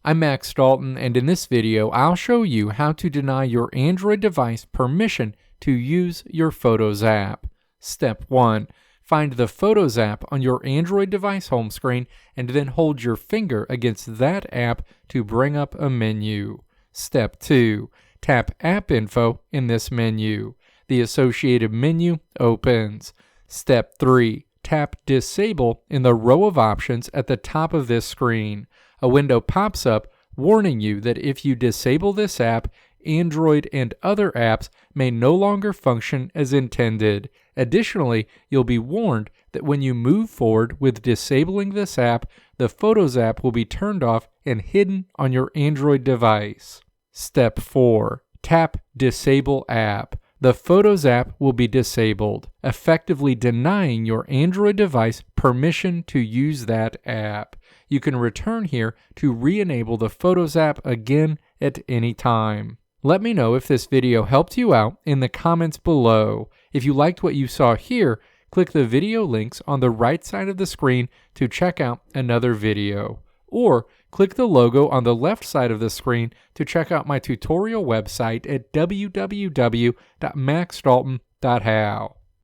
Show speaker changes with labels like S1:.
S1: I'm Max Dalton, and in this video, I'll show you how to deny your Android device permission to use your Photos app. Step 1. Find the Photos app on your Android device home screen and then hold your finger against that app to bring up a menu. Step 2. Tap App Info in this menu. The associated menu opens. Step 3. Tap Disable in the row of options at the top of this screen. A window pops up warning you that if you disable this app, Android and other apps may no longer function as intended. Additionally, you'll be warned that when you move forward with disabling this app, the Photos app will be turned off and hidden on your Android device. Step 4. Tap Disable App. The Photos app will be disabled, effectively denying your Android device permission to use that app. You can return here to re-enable the Photos app again at any time. Let me know if this video helped you out in the comments below. If you liked what you saw here, click the video links on the right side of the screen to check out another video. Or click the logo on the left side of the screen to check out my tutorial website at www.maxdalton.how.